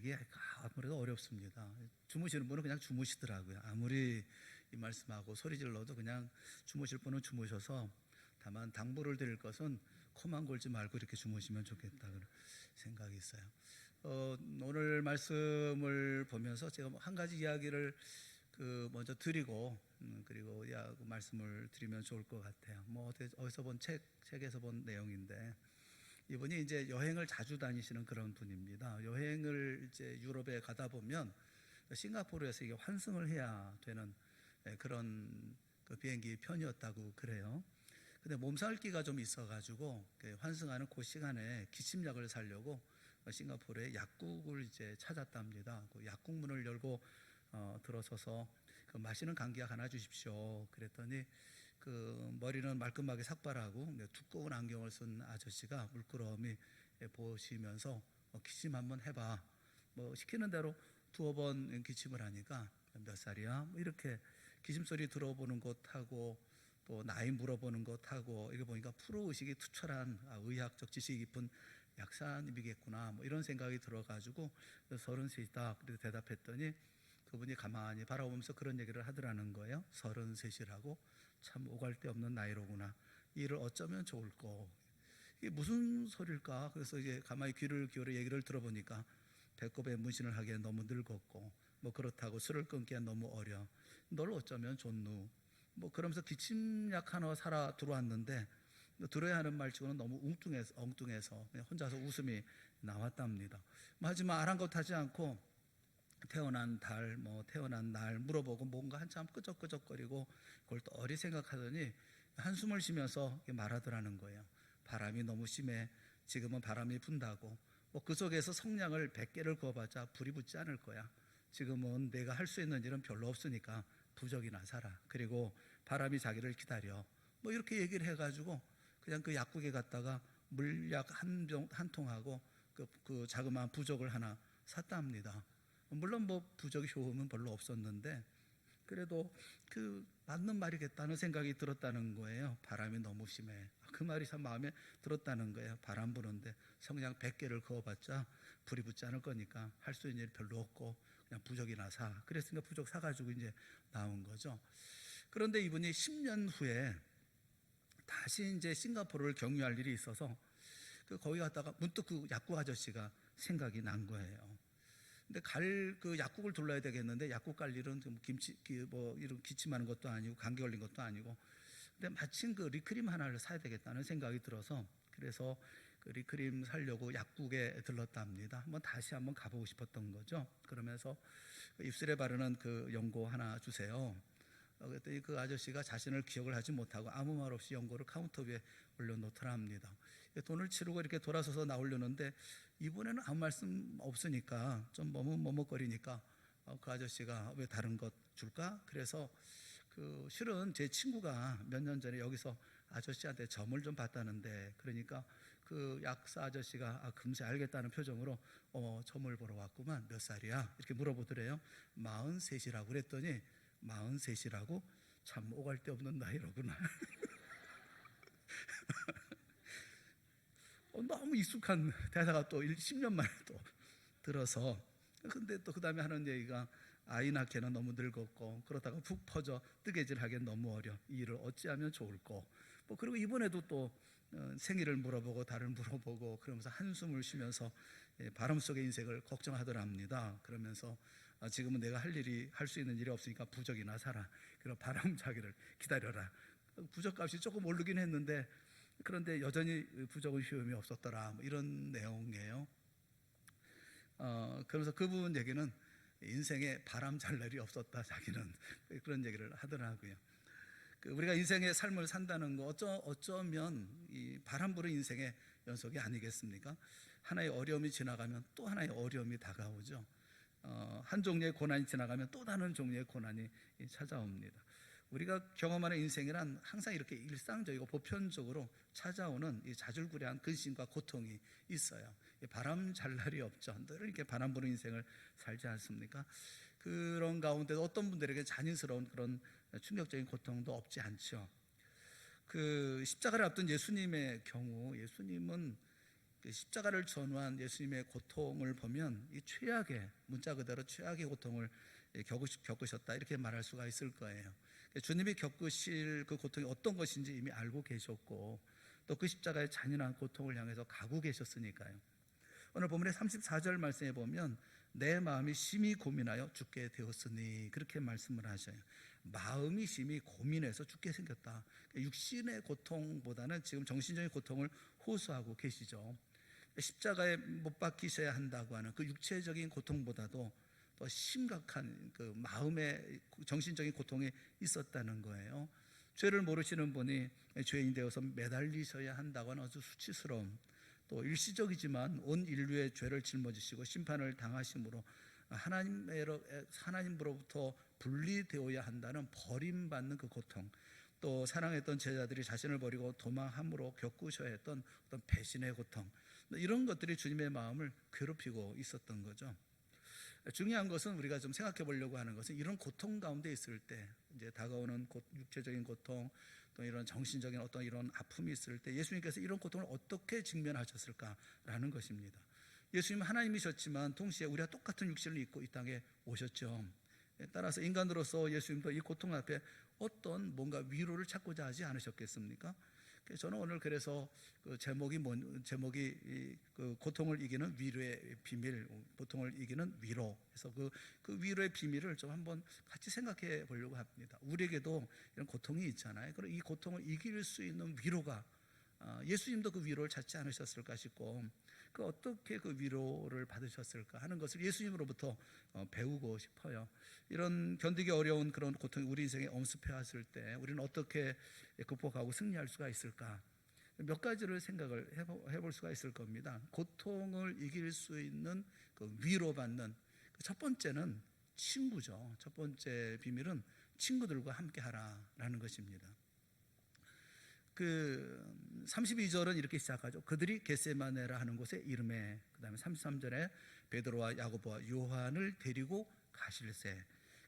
이게 아무래도 어렵습니다. 주무시는 분은 그냥 주무시더라고요. 아무리 이 말씀하고 소리 질러도 그냥 주무실 분은 주무셔서, 다만 당부를 드릴 것은 코만 골지 말고 이렇게 주무시면 좋겠다 그런 생각이 있어요. 오늘 말씀을 보면서 제가 한 가지 이야기를 먼저 드리고 그리고 말씀을 드리면 좋을 것 같아요. 어디서 본 책에서 본 내용인데, 이분이 이제 여행을 자주 다니시는 그런 분입니다. 여행을 이제 유럽에 가다 보면 싱가포르에서 이게 환승을 해야 되는 그런 그 비행기 편이었다고 그래요. 근데 몸살기가 좀 있어가지고 환승하는 그 시간에 기침약을 사려고 싱가포르의 약국을 이제 찾았답니다. 그 약국 문을 열고 들어서서 마시는 감기약 하나 주십시오. 그랬더니 머리는 말끔하게 삭발하고 두꺼운 안경을 쓴 아저씨가 물끄러미 보시면서 기침 한번 해봐. 시키는 대로 2번 기침을 하니까 몇 살이야? 이렇게 기침 소리 들어보는 것하고 또 나이 물어보는 것하고 이거 보니까 프로의식이 투철한 의학적 지식이 깊은 약사님이겠구나 이런 생각이 들어가지고 33이다 그렇게 대답했더니 그분이 가만히 바라보면서 그런 얘기를 하더라는 거예요. 33이라고 참 오갈 데 없는 나이로구나. 이 일을 어쩌면 좋을꼬. 이게 무슨 소릴까? 그래서 이제 가만히 귀를 기울여 얘기를 들어보니까 배꼽에 문신을 하기엔 너무 늙었고 그렇다고 술을 끊기엔 너무 어려. 널 어쩌면 좋누. 그러면서 기침약 하나 사러 들어왔는데 들어야 하는 말치고는 너무 엉뚱해서 그냥 혼자서 웃음이 나왔답니다. 하지만 아랑곳하지 않고 태어난 달, 태어난 날 물어보고 뭔가 한참 끄적끄적거리고 그걸 또 어리 생각하더니 한숨을 쉬면서 말하더라는 거예요. 바람이 너무 심해. 지금은 바람이 분다고. 그 속에서 성냥을 100개를 구워봤자 불이 붙지 않을 거야. 지금은 내가 할 수 있는 일은 별로 없으니까 부적이나 사라. 그리고 바람이 자기를 기다려. 이렇게 얘기를 해가지고 그냥 그 약국에 갔다가 물약 한 통하고 그 자그마한 부적을 하나 샀답니다. 물론 부적의 효험은 별로 없었는데 그래도 맞는 말이겠다는 생각이 들었다는 거예요. 바람이 너무 심해. 그 말이 참 마음에 들었다는 거예요. 바람 부는데 성냥 100개를 그어봤자 불이 붙지 않을 거니까 할 수 있는 일 별로 없고 그냥 부적이나 사. 그랬으니까 부적 사가지고 이제 나온 거죠. 그런데 이분이 10년 후에 다시 이제 싱가포르를 경유할 일이 있어서 거기 갔다가 문득 그 약국 아저씨가 생각이 난 거예요. 근데 그 약국을 둘러야 되겠는데 약국 갈 일은 이런 기침하는 것도 아니고 감기 걸린 것도 아니고, 근데 마침 그 리크림 하나를 사야 되겠다는 생각이 들어서 그래서 그 리크림 사려고 약국에 들렀답니다. 다시 한번 가보고 싶었던 거죠. 그러면서 입술에 바르는 그 연고 하나 주세요. 그랬더니 그 아저씨가 자신을 기억을 하지 못하고 아무 말 없이 연고를 카운터 위에 올려놓더라 합니다. 돈을 치르고 이렇게 돌아서서 나오려는데 이번에는 아무 말씀 없으니까 좀 머뭇거리니까 그 아저씨가 왜 다른 것 줄까? 그래서 실은 제 친구가 몇 년 전에 여기서 아저씨한테 점을 좀 봤다는데, 그러니까 그 약사 아저씨가 금세 알겠다는 표정으로 점을 보러 왔구만. 몇 살이야? 이렇게 물어보더래요. 43이라고 그랬더니 43이라고? 참 오갈 데 없는 나이로구나. 너무 익숙한 대사가 또 10년 만에 또 들어서, 근데 또 그 다음에 하는 얘기가 아이 낳기에는 너무 늙었고 그러다가 푹 퍼져 뜨개질하기엔 너무 어려. 이 일을 어찌하면 좋을꼬. 그리고 이번에도 또 생일을 물어보고 달을 물어보고 그러면서 한숨을 쉬면서 바람 속의 인생을 걱정하더랍니다. 그러면서 지금은 내가 할 수 있는 일이 없으니까 부적이나 사라. 그럼 바람 자기를 기다려라. 부적값이 조금 오르긴 했는데 그런데 여전히 부적은 효험이 없었더라. 이런 내용이에요. 그러면서 그분 얘기는 인생에 바람 잘 날이 없었다. 자기는 그런 얘기를 하더라고요. 우리가 인생의 삶을 산다는 거 어쩌면 이 바람 부는 인생의 연속이 아니겠습니까? 하나의 어려움이 지나가면 또 하나의 어려움이 다가오죠. 한 종류의 고난이 지나가면 또 다른 종류의 고난이 찾아옵니다. 우리가 경험하는 인생이란 항상 이렇게 일상적이고 보편적으로 찾아오는 이 자줄구레한 근심과 고통이 있어요. 바람 잘 날이 없죠. 늘 이렇게 바람 부는 인생을 살지 않습니까? 그런 가운데도 어떤 분들에게 잔인스러운 그런 충격적인 고통도 없지 않죠. 십자가를 앞둔 예수님의 경우, 예수님은 그 십자가를 전후한 예수님의 고통을 보면 이 최악의, 문자 그대로 최악의 고통을 겪으셨다 이렇게 말할 수가 있을 거예요. 주님이 겪으실 그 고통이 어떤 것인지 이미 알고 계셨고 또 그 십자가의 잔인한 고통을 향해서 가고 계셨으니까요. 오늘 본문의 34절 말씀에 보면 내 마음이 심히 고민하여 죽게 되었으니 그렇게 말씀을 하셔요. 마음이 심히 고민해서 죽게 생겼다. 육신의 고통보다는 지금 정신적인 고통을 호소하고 계시죠. 십자가에 못 박히셔야 한다고 하는 그 육체적인 고통보다도 더 심각한 그 마음의 정신적인 고통이 있었다는 거예요. 죄를 모르시는 분이 죄인 되어서 매달리셔야 한다고 하는 아주 수치스러운, 또 일시적이지만 온 인류의 죄를 짊어지시고 심판을 당하심으로 하나님으로부터 분리되어야 한다는 버림받는 그 고통, 또 사랑했던 제자들이 자신을 버리고 도망함으로 겪으셔야 했던 어떤 배신의 고통, 이런 것들이 주님의 마음을 괴롭히고 있었던 거죠. 중요한 것은 우리가 좀 생각해 보려고 하는 것은 이런 고통 가운데 있을 때, 이제 다가오는 육체적인 고통, 또 이런 정신적인 어떤 이런 아픔이 있을 때 예수님께서 이런 고통을 어떻게 직면하셨을까라는 것입니다. 예수님은 하나님이셨지만 동시에 우리가 똑같은 육신을 입고 이 땅에 오셨죠. 따라서 인간으로서 예수님도 이 고통 앞에 어떤 뭔가 위로를 찾고자 하지 않으셨겠습니까? 저는 오늘 그래서 그 제목이 그 고통을 이기는 위로의 비밀, 고통을 이기는 위로. 그래서 그 위로의 비밀을 좀 한번 같이 생각해 보려고 합니다. 우리에게도 이런 고통이 있잖아요. 그럼 이 고통을 이길 수 있는 위로가, 예수님도 그 위로를 찾지 않으셨을까 싶고, 그 어떻게 그 위로를 받으셨을까 하는 것을 예수님으로부터 배우고 싶어요. 이런 견디기 어려운 그런 고통이 우리 인생에 엄습해 왔을 때 우리는 어떻게 극복하고 승리할 수가 있을까? 몇 가지를 생각을 해볼 수가 있을 겁니다. 고통을 이길 수 있는 그 위로받는 첫 번째는 친구죠. 첫 번째 비밀은 친구들과 함께 하라라는 것입니다. 그 32절은 이렇게 시작하죠. 그들이 겟세마네라 하는 곳에 이름에, 그 다음에 33절에 베드로와 야고보와 요한을 데리고 가실새.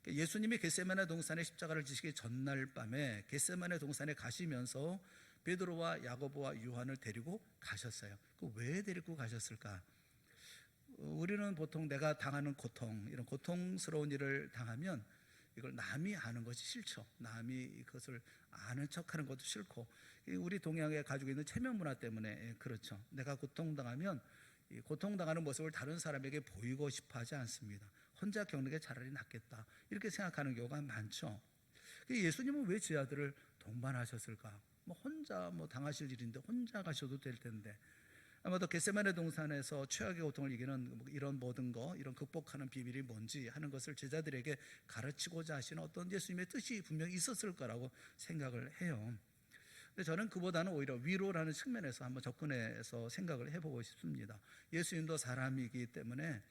예수님이 겟세마네 동산에 십자가를 지시기 전날 밤에 겟세마네 동산에 가시면서 베드로와 야고보와 요한을 데리고 가셨어요. 왜 데리고 가셨을까? 우리는 보통 내가 당하는 고통, 이런 고통스러운 일을 당하면 이걸 남이 아는 것이 싫죠. 남이 그것을 아는 척하는 것도 싫고, 우리 동양에 가지고 있는 체면 문화 때문에 그렇죠. 내가 고통당하면 고통당하는 모습을 다른 사람에게 보이고 싶어 하지 않습니다. 혼자 겪는 게 차라리 낫겠다 이렇게 생각하는 경우가 많죠. 예수님은 왜 제 아들을 동반하셨을까? 혼자 당하실 일인데 혼자 가셔도 될 텐데, 아마도 겟세마네 동산에서 최악의 고통을 이기는 이런 모든 거, 이런 극복하는 비밀이 뭔지 하는 것을 제자들에게 가르치고자 하시는 어떤 예수님의 뜻이 분명히 있었을 거라고 생각을 해요. 근데 저는 그보다는 오히려 위로라는 측면에서 한번 접근해서 생각을 해보고 싶습니다. 예수님도 사람이기 때문에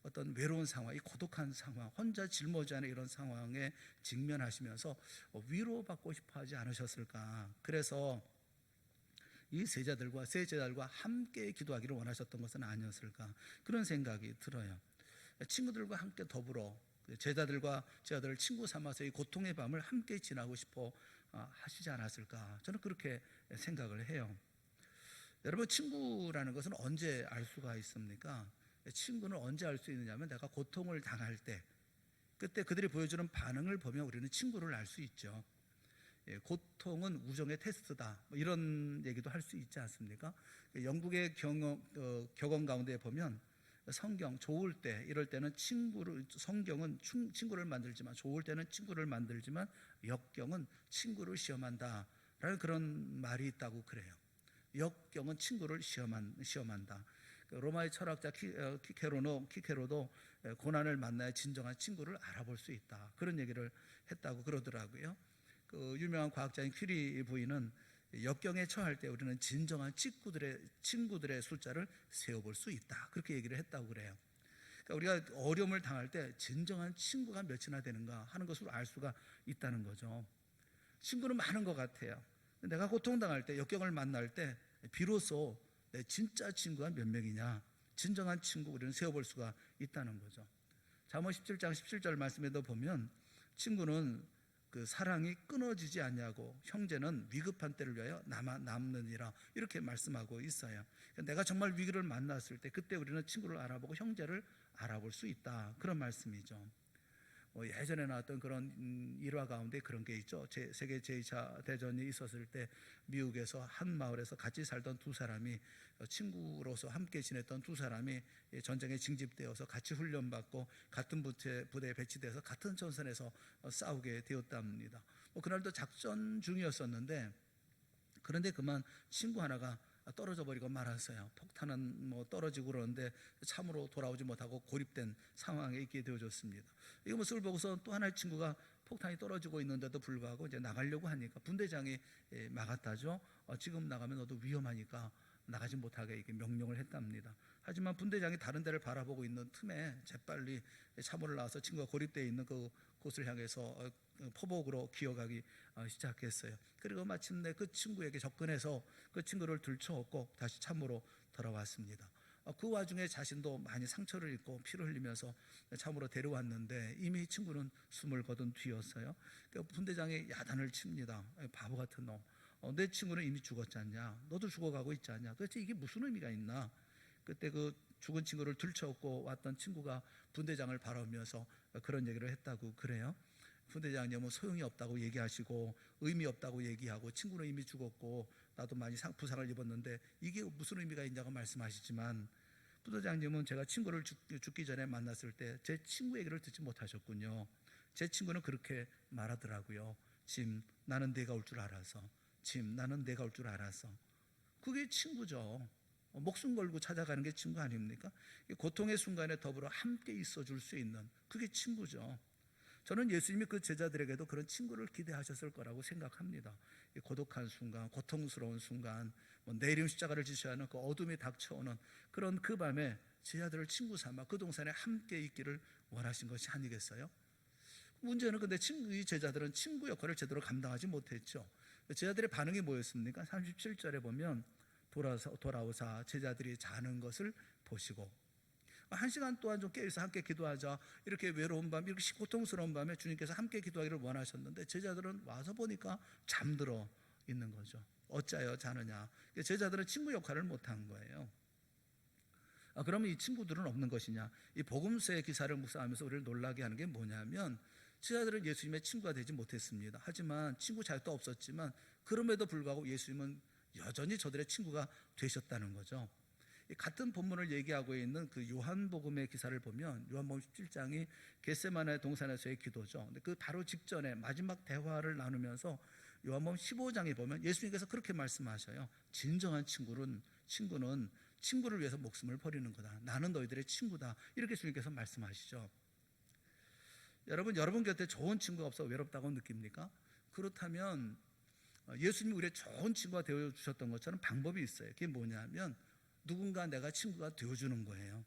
어떤 외로운 상황, 이 고독한 상황, 혼자 짊어지는 이런 상황에 직면하시면서 위로받고 싶어 하지 않으셨을까? 그래서 이 세 제자들과 함께 기도하기를 원하셨던 것은 아니었을까? 그런 생각이 들어요. 친구들과 함께 더불어 제자들과 제자들을 친구 삼아서 이 고통의 밤을 함께 지나고 싶어 하시지 않았을까? 저는 그렇게 생각을 해요. 여러분, 친구라는 것은 언제 알 수가 있습니까? 친구는 언제 알 수 있느냐면 내가 고통을 당할 때, 그때 그들이 보여주는 반응을 보면 우리는 친구를 알 수 있죠. 고통은 우정의 테스트다, 이런 얘기도 할 수 있지 않습니까? 영국의 격언 가운데 보면 성경, 좋을 때, 이럴 때는 성경은 친구를 만들지만, 좋을 때는 친구를 만들지만 역경은 친구를 시험한다 라는 그런 말이 있다고 그래요. 역경은 친구를 시험한다. 로마의 철학자 키케로도 고난을 만나야 진정한 친구를 알아볼 수 있다, 그런 얘기를 했다고 그러더라고요. 그 유명한 과학자인 퀴리 부인은 역경에 처할 때 우리는 진정한 친구들의 숫자를 세어볼 수 있다, 그렇게 얘기를 했다고 그래요. 그러니까 우리가 어려움을 당할 때 진정한 친구가 몇이나 되는가 하는 것으로 알 수가 있다는 거죠. 친구는 많은 것 같아요. 내가 고통당할 때, 역경을 만날 때 비로소 내 진짜 친구가 몇 명이냐, 진정한 친구 우리는 세어볼 수가 있다는 거죠. 잠언 17장 17절 말씀에도 보면 친구는 그 사랑이 끊어지지 않냐고 형제는 위급한 때를 위하여 남느니라 이렇게 말씀하고 있어요. 내가 정말 위기를 만났을 때 그때 우리는 친구를 알아보고 형제를 알아볼 수 있다, 그런 말씀이죠. 예전에 나왔던 그런 일화 가운데 그런 게 있죠. 세계 제2차 대전이 있었을 때 미국에서 한 마을에서 같이 살던 두 사람이, 친구로서 함께 지냈던 두 사람이 전쟁에 징집되어서 같이 훈련받고 같은 부대에 배치돼서 같은 전선에서 싸우게 되었답니다. 그날도 작전 중이었었는데, 그런데 그만 친구 하나가 떨어져 버리고 말았어요. 폭탄은 떨어지고 그러는데 참으로 돌아오지 못하고 고립된 상황에 있게 되어졌습니다. 이 모습을 보고서 또 하나의 친구가 폭탄이 떨어지고 있는데도 불구하고 이제 나가려고 하니까 분대장이 막았다죠. 지금 나가면 너도 위험하니까 나가지 못하게 이렇게 명령을 했답니다. 하지만 분대장이 다른 데를 바라보고 있는 틈에 재빨리 차문을 나와서 친구가 고립되어 있는 그 곳을 향해서 포복으로 기어가기 시작했어요. 그리고 마침내 그 친구에게 접근해서 그 친구를 들쳐업고 다시 참으로 돌아왔습니다. 그 와중에 자신도 많이 상처를 입고 피를 흘리면서 참으로 데려왔는데 이미 친구는 숨을 거둔 뒤였어요. 분대장이 야단을 칩니다. 바보 같은 놈, 내 친구는 이미 죽었지 않냐, 너도 죽어가고 있지 않냐, 도대체 이게 무슨 의미가 있나. 그때 그 죽은 친구를 들쳐업고 왔던 친구가 분대장을 바라보면서 그런 얘기를 했다고 그래요. 분대장이 뭐 소용이 없다고 얘기하시고 의미 없다고 얘기하고 친구는 이미 죽었고 나도 많이 부상을 입었는데 이게 무슨 의미가 있냐고 말씀하시지만, 분대장님은 제가 친구를 죽기 전에 만났을 때 제 친구 얘기를 듣지 못하셨군요. 제 친구는 그렇게 말하더라고요. 짐, 나는 네가 올 줄 알아서. 짐, 나는 네가 올 줄 알아서. 그게 친구죠. 목숨 걸고 찾아가는 게 친구 아닙니까? 고통의 순간에 더불어 함께 있어 줄 수 있는, 그게 친구죠. 저는 예수님이 그 제자들에게도 그런 친구를 기대하셨을 거라고 생각합니다. 고독한 순간, 고통스러운 순간, 내림 십자가를 지셔야 하는 그 어둠이 닥쳐오는 그런 그 밤에 제자들을 친구 삼아 그 동산에 함께 있기를 원하신 것이 아니겠어요? 문제는 근데 이 제자들은 친구 역할을 제대로 감당하지 못했죠. 제자들의 반응이 뭐였습니까? 37절에 보면 돌아오사 제자들이 자는 것을 보시고, 1시간 동안 좀 깨어서 함께 기도하자, 이렇게 외로운 밤, 이렇게 고통스러운 밤에 주님께서 함께 기도하기를 원하셨는데 제자들은 와서 보니까 잠들어 있는 거죠. 어찌하여 자느냐. 제자들은 친구 역할을 못한 거예요. 그러면 이 친구들은 없는 것이냐. 이 복음서의 기사를 묵상하면서 우리를 놀라게 하는 게 뭐냐면, 제자들은 예수님의 친구가 되지 못했습니다. 하지만 친구 자격도 없었지만 그럼에도 불구하고 예수님은 여전히 저들의 친구가 되셨다는 거죠. 같은 본문을 얘기하고 있는 그 요한복음의 기사를 보면 요한복음 17장이 겟세마네 동산에서의 기도죠. 근데 그 바로 직전에 마지막 대화를 나누면서 요한복음 15장에 보면 예수님께서 그렇게 말씀하셔요. 진정한 친구는 친구를 위해서 목숨을 버리는 거다. 나는 너희들의 친구다. 이렇게 주님께서 말씀하시죠. 여러분 곁에 좋은 친구가 없어 외롭다고 느낍니까? 그렇다면 예수님이 우리의 좋은 친구가 되어주셨던 것처럼 방법이 있어요. 그게 뭐냐면 누군가 내가 친구가 되어주는 거예요.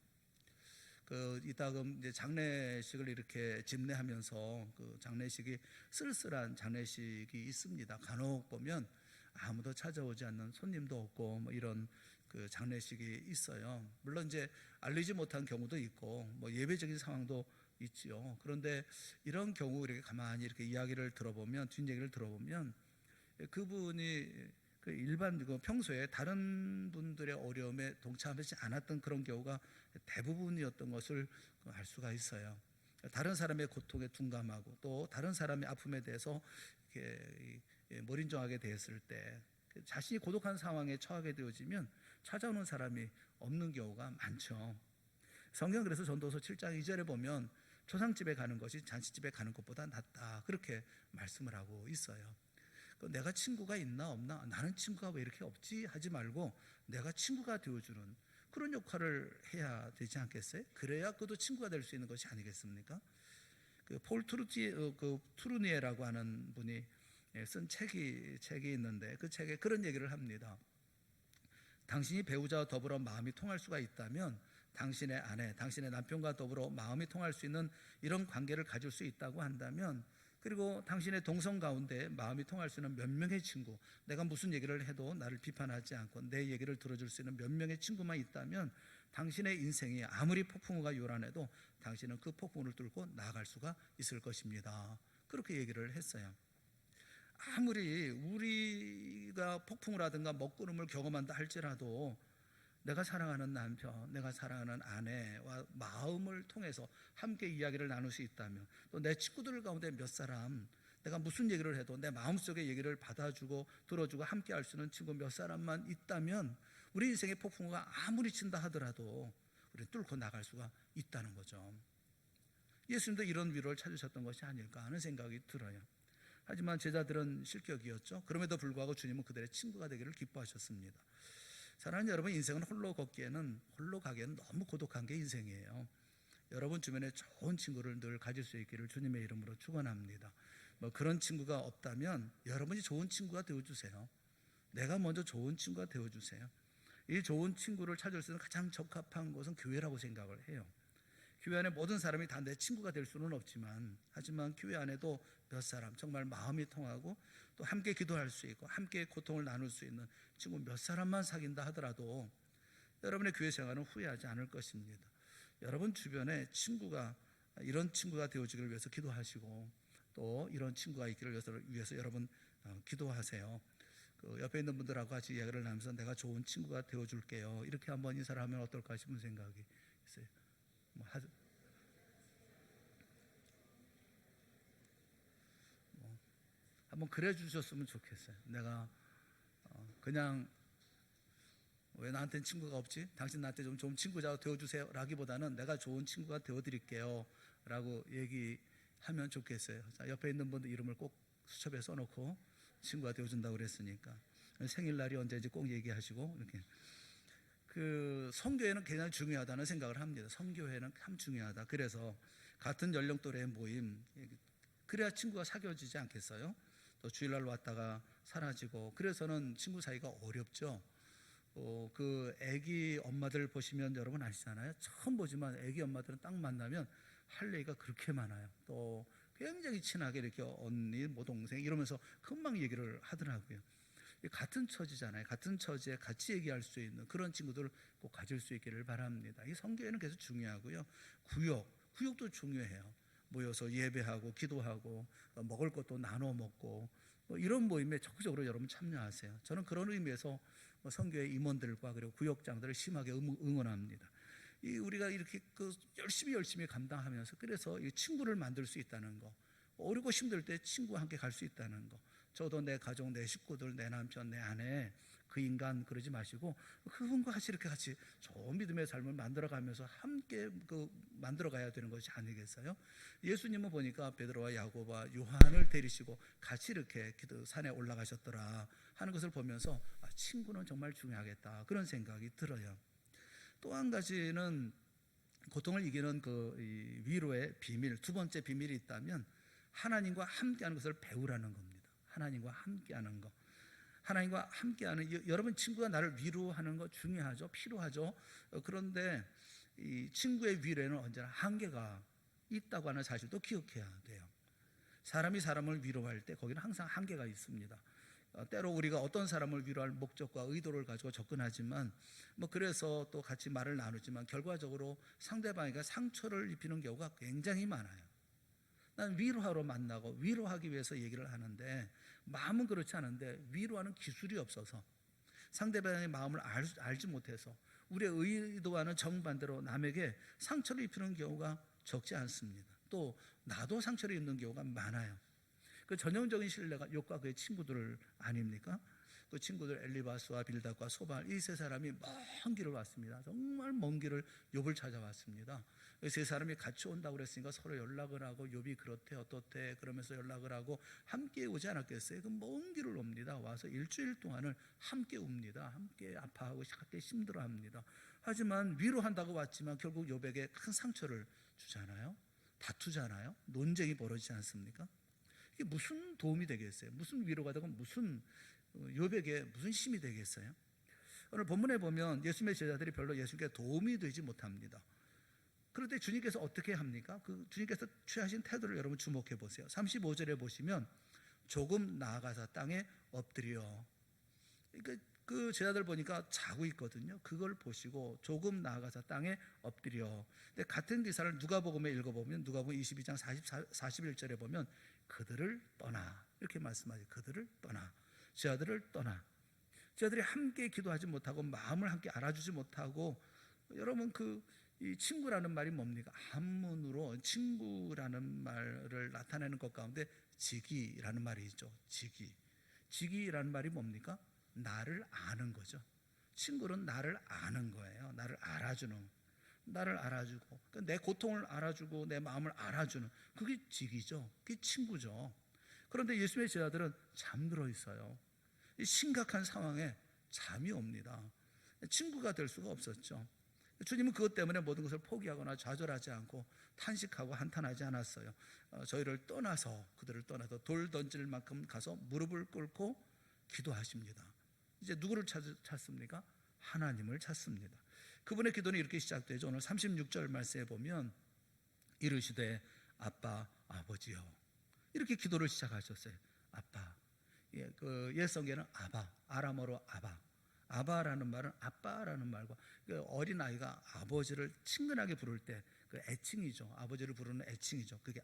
이따금 이제 장례식을 이렇게 집례하면서 그 장례식이 쓸쓸한 장례식이 있습니다. 간혹 보면 아무도 찾아오지 않는, 손님도 없고 뭐 이런 그 장례식이 있어요. 물론 이제 알리지 못한 경우도 있고 뭐 예외적인 상황도 있지요. 그런데 이런 경우 이렇게 가만히 이렇게 이야기를 들어보면, 뒷얘기를 들어보면 그분이 일반 평소에 다른 분들의 어려움에 동참하지 않았던 그런 경우가 대부분이었던 것을 알 수가 있어요. 다른 사람의 고통에 둔감하고 또 다른 사람의 아픔에 대해서 이렇게 몰인정하게 되었을 때 자신이 고독한 상황에 처하게 되어지면 찾아오는 사람이 없는 경우가 많죠. 성경 그래서 전도서 7장 2절에 보면 초상집에 가는 것이 잔치집에 가는 것보다 낫다, 그렇게 말씀을 하고 있어요. 내가 친구가 있나 없나, 나는 친구가 왜 이렇게 없지 하지 말고 내가 친구가 되어주는 그런 역할을 해야 되지 않겠어요? 그래야 그도 친구가 될 수 있는 것이 아니겠습니까? 폴 투르니에라고 하는 분이 쓴 책이 있는데 그 책에 그런 얘기를 합니다. 당신이 배우자와 더불어 마음이 통할 수가 있다면 당신의 아내, 당신의 남편과 더불어 마음이 통할 수 있는 이런 관계를 가질 수 있다고 한다면, 그리고 당신의 동성 가운데 마음이 통할 수 있는 몇 명의 친구, 내가 무슨 얘기를 해도 나를 비판하지 않고 내 얘기를 들어줄 수 있는 몇 명의 친구만 있다면 당신의 인생이 아무리 폭풍우가 요란해도 당신은 그 폭풍우를 뚫고 나아갈 수가 있을 것입니다. 그렇게 얘기를 했어요. 아무리 우리가 폭풍우라든가 먹구름을 경험한다 할지라도 내가 사랑하는 남편, 내가 사랑하는 아내와 마음을 통해서 함께 이야기를 나눌 수 있다면, 또 내 친구들 가운데 몇 사람 내가 무슨 얘기를 해도 내 마음속의 얘기를 받아주고 들어주고 함께 할 수 있는 친구 몇 사람만 있다면 우리 인생의 폭풍우가 아무리 친다 하더라도 우리는 뚫고 나갈 수가 있다는 거죠. 예수님도 이런 위로를 찾으셨던 것이 아닐까 하는 생각이 들어요. 하지만 제자들은 실격이었죠. 그럼에도 불구하고 주님은 그들의 친구가 되기를 기뻐하셨습니다. 사랑하는 여러분, 인생은 홀로 가기에는 너무 고독한 게 인생이에요. 여러분 주변에 좋은 친구를 늘 가질 수 있기를 주님의 이름으로 축원합니다. 그런 친구가 없다면 여러분이 좋은 친구가 되어주세요. 내가 먼저 좋은 친구가 되어주세요. 이 좋은 친구를 찾을 수 있는 가장 적합한 곳은 교회라고 생각을 해요. 교회 안에 모든 사람이 다 내 친구가 될 수는 없지만, 하지만 교회 안에도 몇 사람 정말 마음이 통하고 또 함께 기도할 수 있고 함께 고통을 나눌 수 있는 친구 몇 사람만 사귄다 하더라도 여러분의 교회 생활은 후회하지 않을 것입니다. 여러분 주변에 이런 친구가 되어주기를 위해서 기도하시고, 또 이런 친구가 있기를 위해서 여러분 기도하세요. 그 옆에 있는 분들하고 같이 이야기를 나누면서 내가 좋은 친구가 되어줄게요, 이렇게 한번 인사를 하면 어떨까 싶은 생각이 있어요. 한번 그래 주셨으면 좋겠어요. 내가 그냥 왜 나한테는 친구가 없지? 당신 나한테 좀 좋은 친구가 되어주세요 라기보다는 내가 좋은 친구가 되어드릴게요 라고 얘기하면 좋겠어요. 자, 옆에 있는 분들 이름을 꼭 수첩에 써놓고 친구가 되어준다고 그랬으니까 생일날이 언제인지 꼭 얘기하시고, 이렇게 그 선교회는 굉장히 중요하다는 생각을 합니다. 선교회는 참 중요하다. 그래서 같은 연령대의 모임, 그래야 친구가 사귀어지지 않겠어요? 또 주일날 왔다가 사라지고 그래서는 친구 사이가 어렵죠. 그 아기 엄마들 보시면 여러분 아시잖아요. 처음 보지만 아기 엄마들은 딱 만나면 할 얘기가 그렇게 많아요. 또 굉장히 친하게 이렇게 언니, 뭐 동생 이러면서 금방 얘기를 하더라고요. 같은 처지잖아요. 같은 처지에 같이 얘기할 수 있는 그런 친구들을 꼭 가질 수 있기를 바랍니다. 이 성교회는 계속 중요하고요. 구역도 중요해요. 모여서 예배하고 기도하고 먹을 것도 나눠 먹고 이런 모임에 적극적으로 여러분 참여하세요. 저는 그런 의미에서 성교회 임원들과 그리고 구역장들을 심하게 응원합니다. 우리가 이렇게 열심히 감당하면서 그래서 이 친구를 만들 수 있다는 거, 어렵고 힘들 때 친구와 함께 갈 수 있다는 거, 저도 내 가족, 내 식구들, 내 남편, 내 아내, 그 인간 그러지 마시고 그분과 같이 좋은 믿음의 삶을 만들어가면서 함께 만들어가야 되는 것이 아니겠어요? 예수님은 보니까 베드로와 야고보와 요한을 데리시고 같이 이렇게 산에 올라가셨더라 하는 것을 보면서 친구는 정말 중요하겠다 그런 생각이 들어요. 또 한 가지는 고통을 이기는 이 위로의 비밀, 두 번째 비밀이 있다면 하나님과 함께하는 것을 배우라는 겁니다. 하나님과 함께하는 것. 하나님과 함께하는, 여러분 친구가 나를 위로하는 거 중요하죠. 필요하죠. 그런데 이 친구의 위로에는 언제나 한계가 있다고 하는 사실도 기억해야 돼요. 사람이 사람을 위로할 때 거기는 항상 한계가 있습니다. 때로 우리가 어떤 사람을 위로할 목적과 의도를 가지고 접근하지만 그래서 또 같이 말을 나누지만 결과적으로 상대방에게 상처를 입히는 경우가 굉장히 많아요. 난 위로하러 만나고 위로하기 위해서 얘기를 하는데 마음은 그렇지 않은데 위로하는 기술이 없어서 상대방의 마음을 알지 못해서 우리의 의도와는 정반대로 남에게 상처를 입히는 경우가 적지 않습니다. 또 나도 상처를 입는 경우가 많아요. 그 전형적인 신뢰가 욥과 그의 친구들 아닙니까? 그 친구들 엘리바스와 빌닷과 소발, 이 세 사람이 먼 길을 왔습니다. 정말 먼 길을 욥을 찾아왔습니다. 세 사람이 같이 온다고 그랬으니까 서로 연락을 하고 욥이 그렇대 어떻대 그러면서 연락을 하고 함께 오지 않았겠어요? 그 먼 길을 옵니다. 와서 일주일 동안을 함께 웁니다. 함께 아파하고 함께 힘들어합니다. 하지만 위로한다고 왔지만 결국 욥에게 큰 상처를 주잖아요. 다투잖아요. 논쟁이 벌어지지 않습니까? 이게 무슨 도움이 되겠어요? 무슨 위로가 되고 무슨 욥에게 무슨 힘이 되겠어요? 오늘 본문에 보면 예수님의 제자들이 별로 예수님께 도움이 되지 못합니다. 그럴 때 주님께서 어떻게 합니까? 그 주님께서 취하신 태도를 여러분 주목해 보세요. 35절에 보시면 조금 나아가서 땅에 엎드려. 그러니까 그 제자들 보니까 자고 있거든요. 그걸 보시고 조금 나아가서 땅에 엎드려. 근데 같은 기사를 누가복음에 읽어보면 누가복음 22장 41절에 보면 그들을 떠나 이렇게 말씀하죠. 그들을 떠나, 제자들을 떠나. 제자들이 함께 기도하지 못하고 마음을 함께 알아주지 못하고, 여러분 이 친구라는 말이 뭡니까? 한문으로 친구라는 말을 나타내는 것 가운데 지기라는 말이 있죠. 지기라는 말이 뭡니까? 나를 아는 거죠. 친구는 나를 아는 거예요. 나를 알아주는, 나를 알아주고 내 고통을 알아주고 내 마음을 알아주는, 그게 지기죠. 그게 친구죠. 그런데 예수님의 제자들은 잠들어 있어요. 이 심각한 상황에 잠이 옵니다. 친구가 될 수가 없었죠. 주님은 그것 때문에 모든 것을 포기하거나 좌절하지 않고 탄식하고 한탄하지 않았어요. 저희를 떠나서, 그들을 떠나서 돌 던질 만큼 가서 무릎을 꿇고 기도하십니다. 이제 누구를 찾습니까? 하나님을 찾습니다. 그분의 기도는 이렇게 시작되죠. 오늘 36절 말씀에 보면 이르시되 아빠 아버지여, 이렇게 기도를 시작하셨어요. 아빠. 옛 성경에는 아바, 아람어로 아바라는 말은 아빠라는 말과, 어린아이가 아버지를 친근하게 부를 때 그 애칭이죠. 아버지를 부르는 애칭이죠. 그게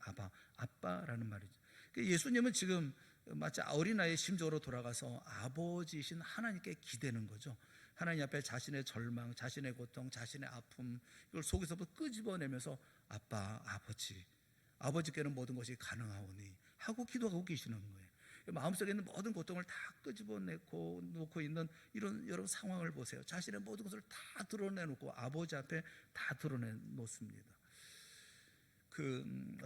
아빠라는 말이죠. 예수님은 지금 마치 어린아이의 심정으로 돌아가서 아버지이신 하나님께 기대는 거죠. 하나님 앞에 자신의 절망, 자신의 고통, 자신의 아픔, 이걸 속에서부터 끄집어내면서 아빠, 아버지께는 모든 것이 가능하오니 하고 기도하고 계시는 거예요. 마음속에 있는 모든 고통을 다 끄집어내고 놓고 있는 이런 여러 상황을 보세요. 자신의 모든 것을 다 드러내놓고 아버지 앞에 다 드러내놓습니다.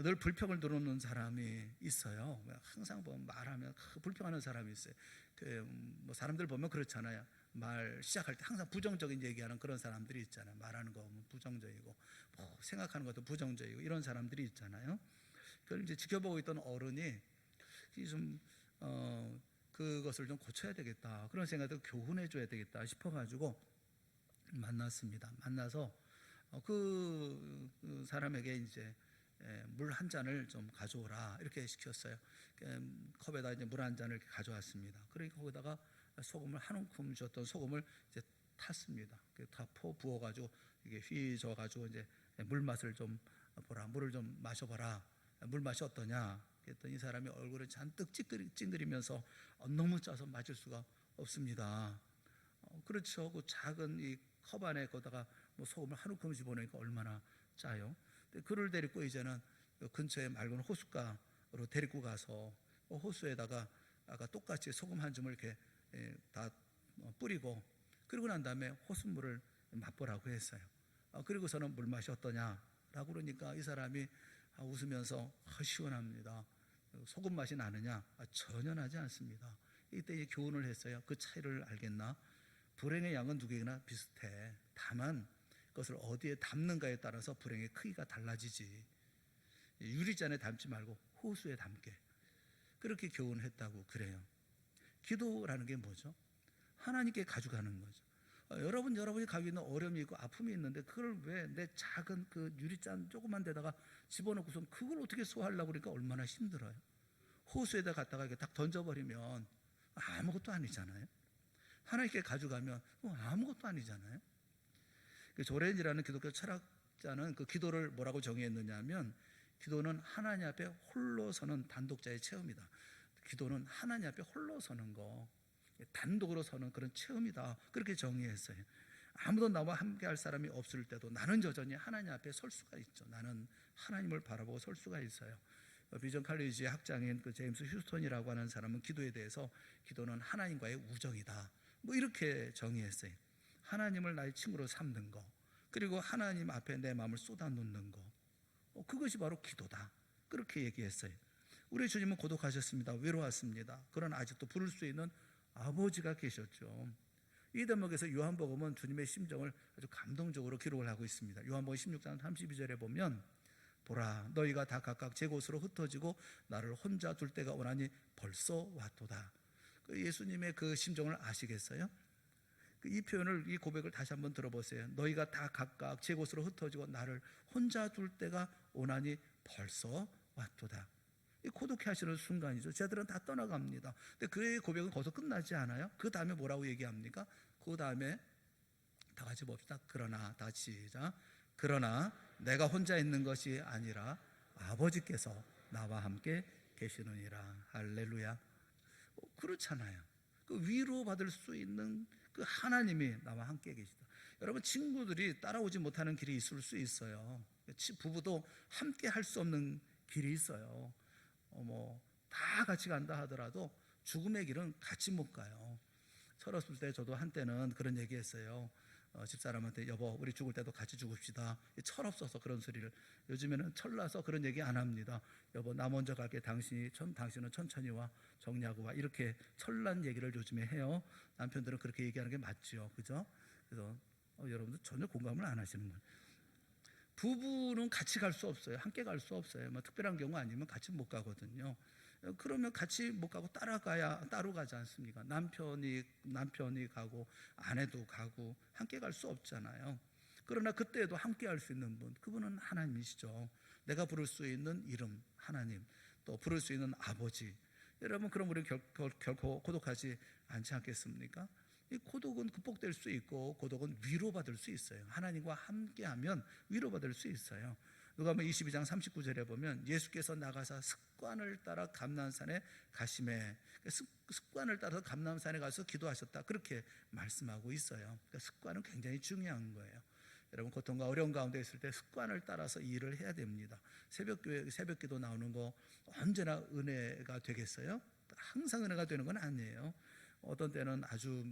늘 불평을 들어놓는 사람이 있어요. 항상 말하면 불평하는 사람이 있어요. 사람들 보면 그렇잖아요. 말 시작할 때 항상 부정적인 얘기하는 그런 사람들이 있잖아요. 말하는 거 부정적이고, 생각하는 것도 부정적이고, 이런 사람들이 있잖아요. 그걸 이제 지켜보고 있던 어른이 그것을 좀 고쳐야 되겠다, 그런 생각을 교훈해 줘야 되겠다 싶어가지고 만났습니다. 만나서 그 사람에게 이제 물 한 잔을 좀 가져오라 이렇게 시켰어요. 컵에다 이제 물 한 잔을 가져왔습니다. 그러니까 거기다가 소금을 한 움큼 줬던 소금을 이제 탔습니다. 다 부어가지고 이게 휘저어가지고 이제 물 맛을 좀 보라, 물을 좀 마셔봐라, 물 맛이 어떠냐. 그랬더니 이 사람이 얼굴을 잔뜩 찡그리면서 너무 짜서 마실 수가 없습니다. 그렇죠. 그 작은 이 컵 안에 거다가 소금을 한 움큼 집어넣으니까 얼마나 짜요. 그를 데리고 이제는 근처에 맑은 호숫가로 데리고 가서 호수에다가 아까 똑같이 소금 한 줌을 이렇게 다 뿌리고, 그리고 난 다음에 호수물을 맛보라고 했어요. 그리고서는 물맛이 어떠냐라고 그러니까 이 사람이 웃으면서 시원합니다. 소금 맛이 나느냐? 전혀 나지 않습니다. 이때 이 교훈을 했어요. 그 차이를 알겠나? 불행의 양은 누구에게나 비슷해. 다만 그것을 어디에 담는가에 따라서 불행의 크기가 달라지지. 유리잔에 담지 말고 호수에 담게. 그렇게 교훈했다고 그래요. 기도라는 게 뭐죠? 하나님께 가져가는 거죠. 여러분이 가지고 있는 어려움이 있고 아픔이 있는데 그걸 왜 내 작은 그 유리잔 조그만 데다가 집어넣고서 그걸 어떻게 소화하려고 그러니까 얼마나 힘들어요. 호수에다 갖다가 이렇게 딱 던져버리면 아무것도 아니잖아요. 하나님께 가져가면 아무것도 아니잖아요. 조렌이라는 기독교 철학자는 그 기도를 뭐라고 정의했느냐 하면, 기도는 하나님 앞에 홀로 서는 단독자의 체험이다. 기도는 하나님 앞에 홀로 서는 거, 단독으로 서는 그런 체험이다, 그렇게 정의했어요. 아무도 나와 함께 할 사람이 없을 때도 나는 여전히 하나님 앞에 설 수가 있죠. 나는 하나님을 바라보고 설 수가 있어요. 비전 칼리지의 학장인 그 제임스 휴스턴이라고 하는 사람은 기도에 대해서 기도는 하나님과의 우정이다, 이렇게 정의했어요. 하나님을 나의 친구로 삼는 거, 그리고 하나님 앞에 내 마음을 쏟아놓는 거, 그것이 바로 기도다, 그렇게 얘기했어요. 우리 주님은 고독하셨습니다. 외로웠습니다. 그러나 아직도 부를 수 있는 아버지가 계셨죠. 이 대목에서 요한복음은 주님의 심정을 아주 감동적으로 기록을 하고 있습니다. 요한복음 16장 32절에 보면 보라, 너희가 다 각각 제 곳으로 흩어지고 나를 혼자 둘 때가 오나니 벌써 왔도다. 예수님의 그 심정을 아시겠어요? 이 표현을, 이 고백을 다시 한번 들어보세요. 너희가 다 각각 제 곳으로 흩어지고 나를 혼자 둘 때가 오나니 벌써 왔도다. 이 고독해 하시는 순간이죠. 쟤들은 다 떠나갑니다. 근데 그의 고백은 거기서 끝나지 않아요. 그 다음에 뭐라고 얘기합니까? 그 다음에 다 같이 봅시다. 그러나, 다 같이 시작. 그러나 내가 혼자 있는 것이 아니라 아버지께서 나와 함께 계시느니라. 할렐루야. 그렇잖아요. 그 위로받을 수 있는 그 하나님이 나와 함께 계시다. 여러분, 친구들이 따라오지 못하는 길이 있을 수 있어요. 부부도 함께 할 수 없는 길이 있어요. 다 같이 간다 하더라도 죽음의 길은 같이 못 가요. 철없을 때 저도 한때는 그런 얘기했어요. 집사람한테 여보 우리 죽을 때도 같이 죽읍시다. 철없어서 그런 소리를. 요즘에는 철나서 그런 얘기 안 합니다. 여보 나 먼저 갈게. 당신은 천천히 와. 정리하고 와. 이렇게 철난 얘기를 요즘에 해요. 남편들은 그렇게 얘기하는 게 맞죠. 그죠? 그래서 여러분들 전혀 공감을 안 하시는 거예요. 부부는 같이 갈 수 없어요. 함께 갈 수 없어요. 특별한 경우 아니면 같이 못 가거든요. 그러면 같이 못 가고 따로 가지 않습니까? 남편이 가고 아내도 가고 함께 갈 수 없잖아요. 그러나 그때에도 함께 할 수 있는 분, 그분은 하나님이시죠. 내가 부를 수 있는 이름 하나님, 또 부를 수 있는 아버지. 여러분, 그럼 우리 결코 고독하지 않지 않겠습니까? 이 고독은 극복될 수 있고 고독은 위로받을 수 있어요. 하나님과 함께하면 위로받을 수 있어요. 누가복음 22장 39절에 보면 예수께서 나가사 습관을 따라 감람산에 가심에, 습관을 따라서 감람산에 가서 기도하셨다, 그렇게 말씀하고 있어요. 그러니까 습관은 굉장히 중요한 거예요. 여러분, 고통과 어려운 가운데 있을 때 습관을 따라서 일을 해야 됩니다. 새벽기도 나오는 거 언제나 은혜가 되겠어요? 항상 은혜가 되는 건 아니에요. 어떤 때는 아주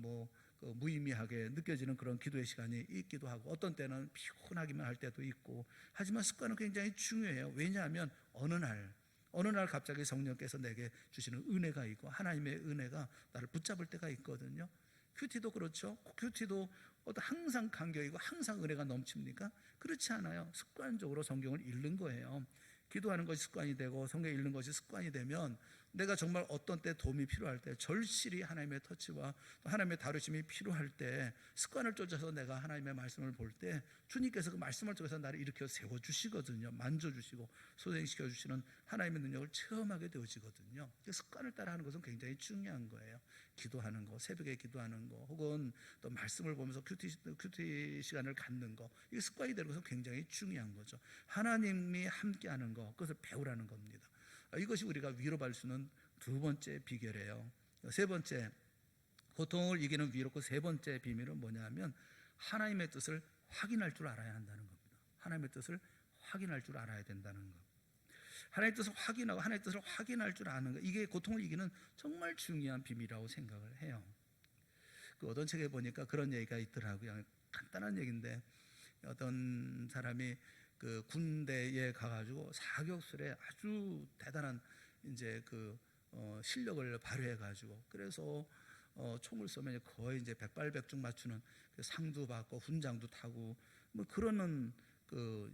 무의미하게 느껴지는 그런 기도의 시간이 있기도 하고, 어떤 때는 피곤하기만 할 때도 있고. 하지만 습관은 굉장히 중요해요. 왜냐하면 어느 날 갑자기 성령께서 내게 주시는 은혜가 있고 하나님의 은혜가 나를 붙잡을 때가 있거든요. 큐티도 그렇죠. 큐티도 항상 간격이고 항상 은혜가 넘칩니까? 그렇지 않아요. 습관적으로 성경을 읽는 거예요. 기도하는 것이 습관이 되고 성경 읽는 것이 습관이 되면 내가 정말 어떤 때 도움이 필요할 때, 절실히 하나님의 터치와 하나님의 다루심이 필요할 때, 습관을 쫓아서 내가 하나님의 말씀을 볼 때 주님께서 그 말씀을 통해서 나를 일으켜 세워주시거든요. 만져주시고 소생시켜주시는 하나님의 능력을 체험하게 되어지거든요. 습관을 따라하는 것은 굉장히 중요한 거예요. 기도하는 거, 새벽에 기도하는 거, 혹은 또 말씀을 보면서 큐티 시간을 갖는 거, 이게 습관이 되는 것은 굉장히 중요한 거죠. 하나님이 함께하는 거, 그것을 배우라는 겁니다. 이것이 우리가 위로받을 수 있는 두 번째 비결이에요. 세 번째, 고통을 이기는 위로고 세 번째 비밀은 뭐냐면 하나님의 뜻을 확인할 줄 알아야 한다는 겁니다. 하나님의 뜻을 확인할 줄 알아야 된다는 것. 하나님의 뜻을 확인하고 하나님의 뜻을 확인할 줄 아는 것, 이게 고통을 이기는 정말 중요한 비밀이라고 생각을 해요. 어떤 책에 보니까 그런 얘기가 있더라고요. 간단한 얘기인데, 어떤 사람이 그 군대에 가가지고 사격술에 아주 대단한 이제 실력을 발휘해가지고, 그래서 총을 쏘면 거의 이제 백발백중 맞추는 상도 받고 훈장도 타고 그러는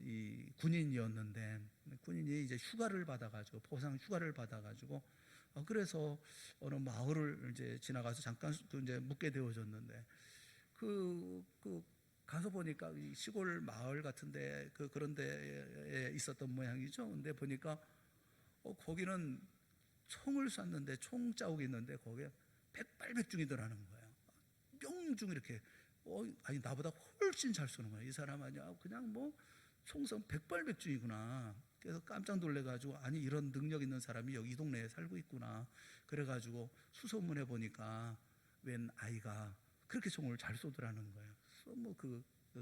이 군인이었는데, 군인이 이제 휴가를 받아가지고 보상 휴가를 받아가지고 그래서 어느 마을을 이제 지나가서 잠깐 이제 묵게 되어졌는데, 가서 보니까 시골 마을 같은데 그런 데에 있었던 모양이죠. 근데 보니까 거기는 총을 쐈는데 총자국이 있는데 거기에 백발백중이더라는 거예요. 명중 이렇게. 아니 나보다 훨씬 잘 쏘는 거예요. 이 사람 아니야. 그냥 총성 백발백중이구나. 그래서 깜짝 놀래가지고, 아니 이런 능력 있는 사람이 여기 이 동네에 살고 있구나. 그래가지고 수소문해 보니까 웬 아이가 그렇게 총을 잘 쏘더라는 거예요.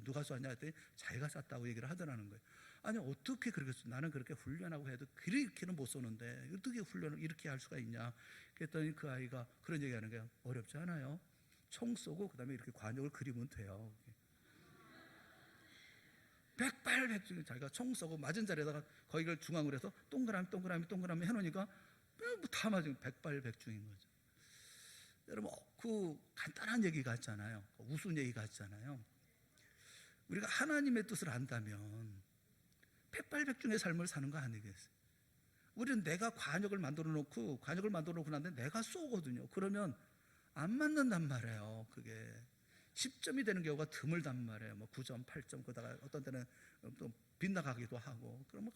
누가 쐈냐 했더니 자기가 쐈다고 얘기를 하더라는 거예요. 아니 어떻게 그렇게 나는 그렇게 훈련하고 해도 그렇게는 못 쏘는데 어떻게 훈련을 이렇게 할 수가 있냐. 그랬더니 그 아이가 그런 얘기하는 거예요. 어렵지 않아요. 총 쏘고 그 다음에 이렇게 관역을 그리면 돼요. 백발백중, 자기가 총 쏘고 맞은 자리에다가 거기를 중앙으로 해서 동그라미 해놓으니까 다 맞은 백발백중인 거죠. 여러분, 그 간단한 얘기 같잖아요. 우스운 얘기 같잖아요. 우리가 하나님의 뜻을 안다면 백발백중의 삶을 사는 거 아니겠어요? 우리는 내가 관역을 만들어 놓고 난데 내가 쏘거든요. 그러면 안 맞는단 말이에요. 그게 10점이 되는 경우가 드물단 말이에요. 9점, 8점, 그러다가 어떤 때는 또 빗나가기도 하고. 그러면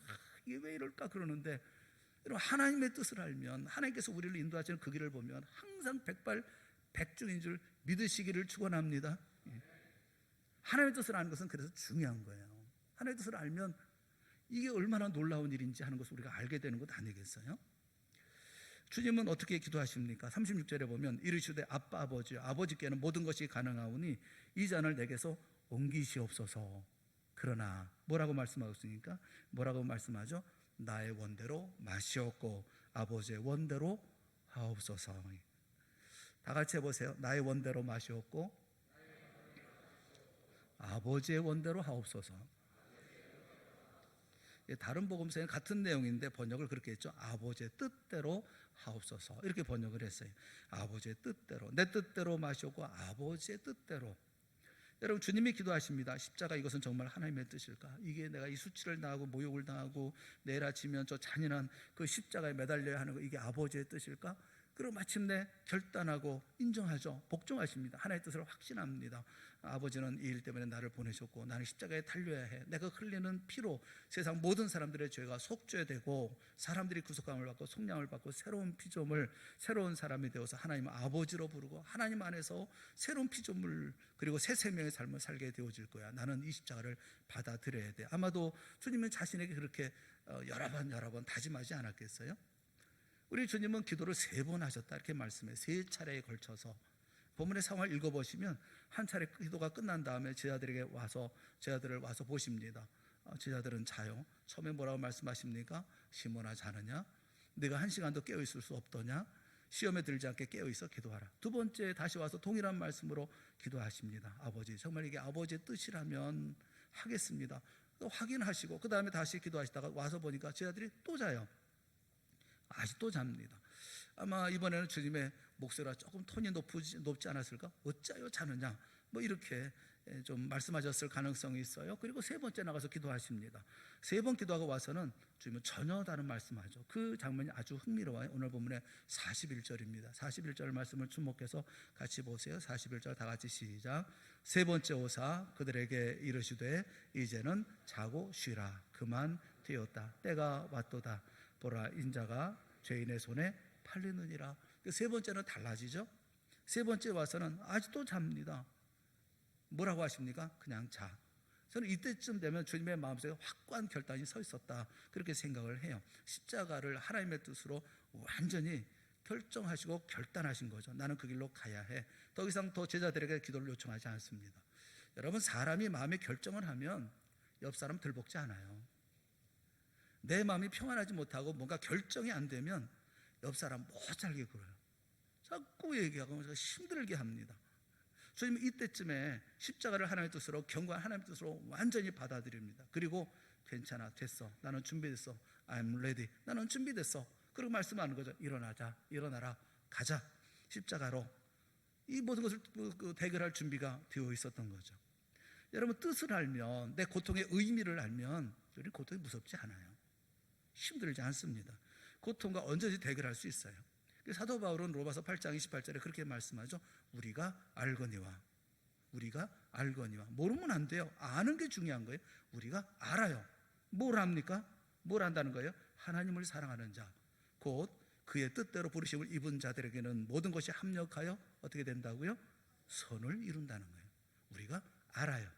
이게 왜 이럴까 그러는데, 여러분, 하나님의 뜻을 알면, 하나님께서 우리를 인도하시는 그 길을 보면 항상 백발백중인 줄 믿으시기를 축원합니다. 하나님의 뜻을 아는 것은 그래서 중요한 거예요. 하나님의 뜻을 알면 이게 얼마나 놀라운 일인지 하는 것을 우리가 알게 되는 것 아니겠어요? 주님은 어떻게 기도하십니까? 36절에 보면 이르시되 아빠 아버지여, 아버지께는 모든 것이 가능하오니 이 잔을 내게서 옮기시옵소서. 그러나 뭐라고 말씀하셨습니까? 뭐라고 말씀하죠? 나의 원대로 마시옵고 아버지의 원대로 하옵소서. 다 같이 해보세요. 나의 원대로 마시옵고 아버지의 원대로 하옵소서. 다른 복음서에는 같은 내용인데 번역을 그렇게 했죠. 아버지의 뜻대로 하옵소서, 이렇게 번역을 했어요. 아버지의 뜻대로, 내 뜻대로 마시옵고 아버지의 뜻대로. 여러분, 주님이 기도하십니다. 십자가, 이것은 정말 하나님의 뜻일까? 이게 내가 이 수치를 당하고 모욕을 당하고 내일 아침이면 저 잔인한 그 십자가에 매달려야 하는 거, 이게 아버지의 뜻일까? 그리고 마침내 결단하고 인정하죠. 복종하십니다. 하나님의 뜻을 확신합니다. 아버지는 이 일 때문에 나를 보내셨고 나는 십자가에 달려야 해. 내가 흘리는 피로 세상 모든 사람들의 죄가 속죄되고 사람들이 구속함을 받고 속량을 받고 새로운 피조물, 새로운 사람이 되어서 하나님 아버지로 부르고 하나님 안에서 새로운 피조물 그리고 새 생명의 삶을 살게 되어질 거야. 나는 이 십자가를 받아들여야 돼. 아마도 주님은 자신에게 그렇게 여러 번 다짐하지 않았겠어요? 우리 주님은 기도를 3번 하셨다, 이렇게 말씀해요. 3차례에 걸쳐서. 본문의 상황을 읽어보시면 한 차례 기도가 끝난 다음에 제자들을 와서 보십니다. 제자들은 자요. 처음에 뭐라고 말씀하십니까? 시몬아, 자느냐? 네가 1시간도 깨어있을 수 없더냐? 시험에 들지 않게 깨어있어 기도하라. 두 번째 다시 와서 동일한 말씀으로 기도하십니다. 아버지, 정말 이게 아버지의 뜻이라면 하겠습니다. 또 확인하시고 그 다음에 다시 기도하시다가 와서 보니까 제자들이 또 자요. 아직도 잡니다. 아마 이번에는 주님의 목소리가 조금 톤이 높지 않았을까? 어짜요 자느냐? 뭐 이렇게 좀 말씀하셨을 가능성이 있어요. 그리고 3번째 나가서 기도하십니다. 3번 기도하고 와서는 주님은 전혀 다른 말씀하죠. 그 장면이 아주 흥미로워요. 오늘 본문의 41절입니다. 41절 말씀을 주목해서 같이 보세요. 41절 다 같이 시작. 3번째 오사 그들에게 이르시되 이제는 자고 쉬라. 그만 되었다. 때가 왔도다. 보라, 인자가 죄인의 손에 팔리느니라. 3번째는 달라지죠. 3번째 와서는 아직도 잡니다. 뭐라고 하십니까? 그냥 자. 저는 이때쯤 되면 주님의 마음속에 확고한 결단이 서 있었다, 그렇게 생각을 해요. 십자가를 하나님의 뜻으로 완전히 결정하시고 결단하신 거죠. 나는 그 길로 가야 해. 더 이상 더 제자들에게 기도를 요청하지 않습니다. 여러분, 사람이 마음에 결정을 하면 옆 사람 들볶지 않아요. 내 마음이 평안하지 못하고 뭔가 결정이 안 되면 옆 사람 못 살게 굴어요. 자꾸 얘기하고 힘들게 합니다. 주님은 이때쯤에 십자가를 하나님의 뜻으로, 경고한 하나님의 뜻으로 완전히 받아들입니다. 그리고 괜찮아, 됐어, 나는 준비됐어, I'm ready, 나는 준비됐어. 그리고 말씀하는 거죠. 일어나자, 일어나라, 가자. 십자가로 이 모든 것을 대결할 준비가 되어 있었던 거죠. 여러분, 뜻을 알면, 내 고통의 의미를 알면 우리 고통이 무섭지 않아요. 힘들지 않습니다. 고통과 언제든지 대결할 수 있어요. 사도 바울은 로마서 8장 28절에 그렇게 말씀하죠. 우리가 알거니와. 모르면 안 돼요. 아는 게 중요한 거예요. 우리가 알아요. 뭘 압니까? 뭘 안다는 거예요? 하나님을 사랑하는 자, 곧 그의 뜻대로 부르심을 입은 자들에게는 모든 것이 합력하여 어떻게 된다고요? 선을 이룬다는 거예요. 우리가 알아요.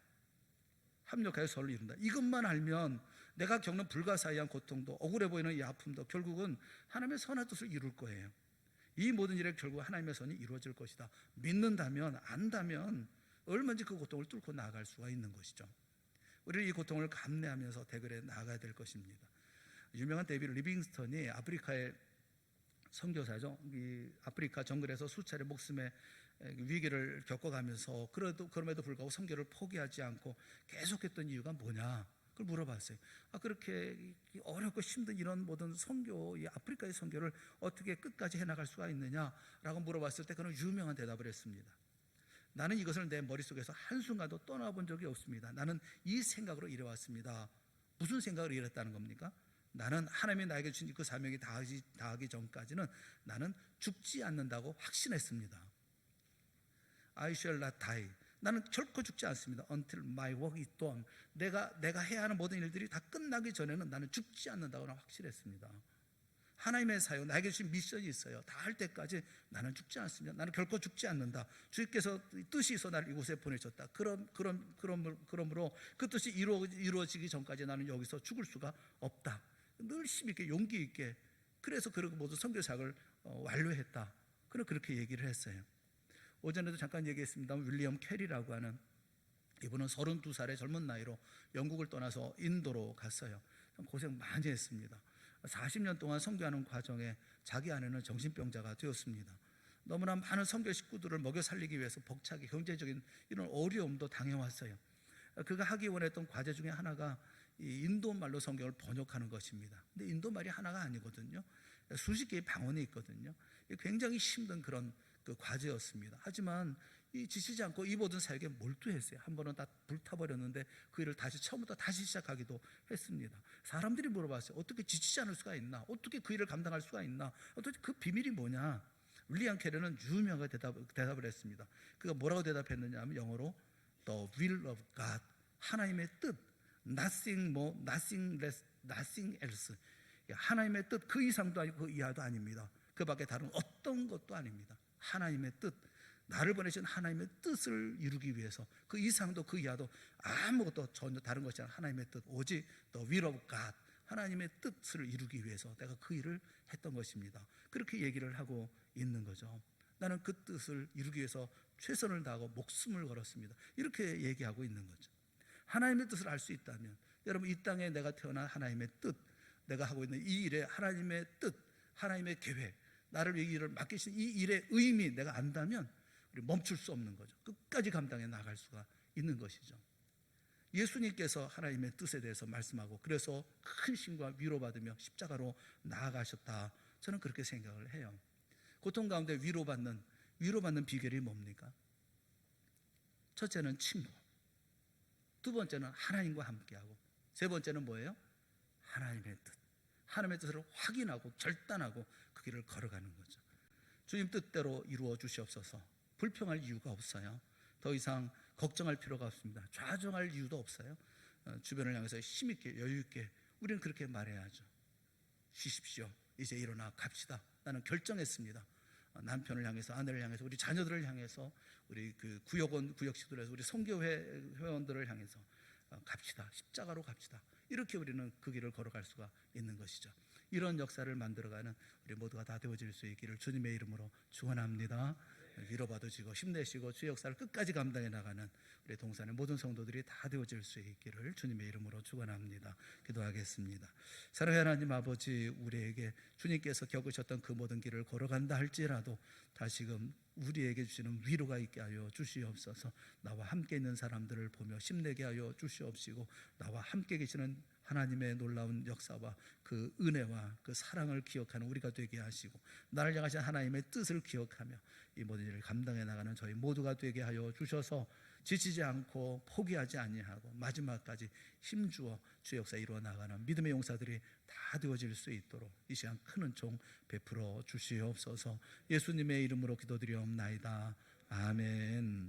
합력하여 선을 이룬다. 이것만 알면 내가 겪는 불가사의한 고통도, 억울해 보이는 이 아픔도 결국은 하나님의 선한 뜻을 이룰 거예요. 이 모든 일에 결국 하나님의 선이 이루어질 것이다. 믿는다면, 안다면 얼마든지 그 고통을 뚫고 나아갈 수가 있는 것이죠. 우리는 이 고통을 감내하면서 대결에 나아가야 될 것입니다. 유명한 데이비드 리빙스턴이 아프리카의 선교사죠. 이 아프리카 정글에서 수차례 목숨의 위기를 겪어가면서 그럼에도 불구하고 선교를 포기하지 않고 계속했던 이유가 뭐냐, 그걸 물어봤어요. 그렇게 어렵고 힘든 이런 모든 선교, 이 아프리카의 선교를 어떻게 끝까지 해나갈 수가 있느냐라고 물어봤을 때 그는 유명한 대답을 했습니다. 나는 이것을 내 머릿속에서 한순간도 떠나본 적이 없습니다. 나는 이 생각으로 일해왔습니다. 무슨 생각으로 일했다는 겁니까? 나는 하나님이 나에게 주신 그 사명이 다하기 전까지는 나는 죽지 않는다고 확신했습니다. I shall not die. 나는 결코 죽지 않습니다. Until my work is done. 내가 해야 하는 모든 일들이 다 끝나기 전에는 나는 죽지 않는다고 확실했습니다. 하나님의 사역, 나에게 주신 미션이 있어요. 다 할 때까지 나는 죽지 않습니다. 나는 결코 죽지 않는다. 주께서 뜻이 있어 나를 이곳에 보내셨다. 그러므로 그 뜻이 이루어지기 전까지 나는 여기서 죽을 수가 없다. 늘 힘있게 용기 있게, 그래서 그리고 모두 선교사역을 완료했다. 그렇게 얘기를 했어요. 오전에도 잠깐 얘기했습니다. 윌리엄 캐리라고 하는 이분은 32살의 젊은 나이로 영국을 떠나서 인도로 갔어요. 고생 많이 했습니다. 40년 동안 선교하는 과정에 자기 아내는 정신병자가 되었습니다. 너무나 많은 선교 식구들을 먹여 살리기 위해서 벅차게 경제적인 이런 어려움도 당해왔어요. 그가 하기 원했던 과제 중에 하나가 이 인도 말로 성경을 번역하는 것입니다. 근데 인도 말이 하나가 아니거든요. 수십 개의 방언이 있거든요. 굉장히 힘든 그런 그 과제였습니다. 하지만 이 지치지 않고 이 모든 사역에 몰두했어요. 한 번은 다 불타버렸는데 그 일을 처음부터 다시 시작하기도 했습니다. 사람들이 물어봤어요. 어떻게 지치지 않을 수가 있나? 어떻게 그 일을 감당할 수가 있나? 어떻게 그 비밀이 뭐냐? 윌리엄 캐리는 유명하게 대답을 했습니다. 그가 뭐라고 대답했느냐 하면 영어로 The will of God, 하나님의 뜻, nothing more, nothing less, nothing else. 하나님의 뜻, 그 이상도 아니고 그 이하도 아닙니다. 그 밖에 다른 어떤 것도 아닙니다. 하나님의 뜻, 나를 보내신 하나님의 뜻을 이루기 위해서 그 이상도 그 이하도 아무것도 전혀 다른 것이 아니라 하나님의 뜻, 오직 The will of God, 하나님의 뜻을 이루기 위해서 내가 그 일을 했던 것입니다. 그렇게 얘기를 하고 있는 거죠. 나는 그 뜻을 이루기 위해서 최선을 다하고 목숨을 걸었습니다. 이렇게 얘기하고 있는 거죠. 하나님의 뜻을 알 수 있다면, 여러분 이 땅에 내가 태어난 하나님의 뜻, 내가 하고 있는 이 일에 하나님의 뜻, 하나님의 계획, 나를 이 일을 맡기신 이 일의 의미 내가 안다면 우리 멈출 수 없는 거죠. 끝까지 감당해 나갈 수가 있는 것이죠. 예수님께서 하나님의 뜻에 대해서 말씀하고 그래서 큰 힘과 위로받으며 십자가로 나아가셨다. 저는 그렇게 생각을 해요. 고통 가운데 위로받는 비결이 뭡니까? 첫째는 친구, 두 번째는 하나님과 함께하고, 세 번째는 뭐예요? 하나님의 뜻. 하나님의 뜻을 확인하고 결단하고 그 길을 걸어가는 거죠. 주님 뜻대로 이루어 주시옵소서. 불평할 이유가 없어요. 더 이상 걱정할 필요가 없습니다. 좌정할 이유도 없어요. 주변을 향해서 힘있게 여유있게 우리는 그렇게 말해야죠. 쉬십시오. 이제 일어나 갑시다. 나는 결정했습니다. 남편을 향해서, 아내를 향해서, 우리 자녀들을 향해서, 우리 그 구역원, 구역시들에서 우리 선교회 회원들을 향해서 갑시다. 십자가로 갑시다. 이렇게 우리는 그 길을 걸어갈 수가 있는 것이죠. 이런 역사를 만들어가는 우리 모두가 다 되어질 수 있기를 주님의 이름으로 축원합니다. 위로받으시고 힘내시고 주의 역사를 끝까지 감당해 나가는 우리 동산의 모든 성도들이 다 되어질 수 있기를 주님의 이름으로 축원합니다. 기도하겠습니다. 사랑하는 하나님 아버지, 우리에게 주님께서 겪으셨던 그 모든 길을 걸어간다 할지라도 다시금 우리에게 주시는 위로가 있게 하여 주시옵소서. 나와 함께 있는 사람들을 보며 힘내게 하여 주시옵시고, 나와 함께 계시는 하나님의 놀라운 역사와 그 은혜와 그 사랑을 기억하는 우리가 되게 하시고, 나를 향하신 하나님의 뜻을 기억하며 이 모든 일을 감당해 나가는 저희 모두가 되게 하여 주셔서 지치지 않고 포기하지 아니하고 마지막까지 힘주어 주의 역사 이루어 나가는 믿음의 용사들이 다 되어질 수 있도록 이 시간 큰 은총 베풀어 주시옵소서. 예수님의 이름으로 기도드리옵나이다. 아멘.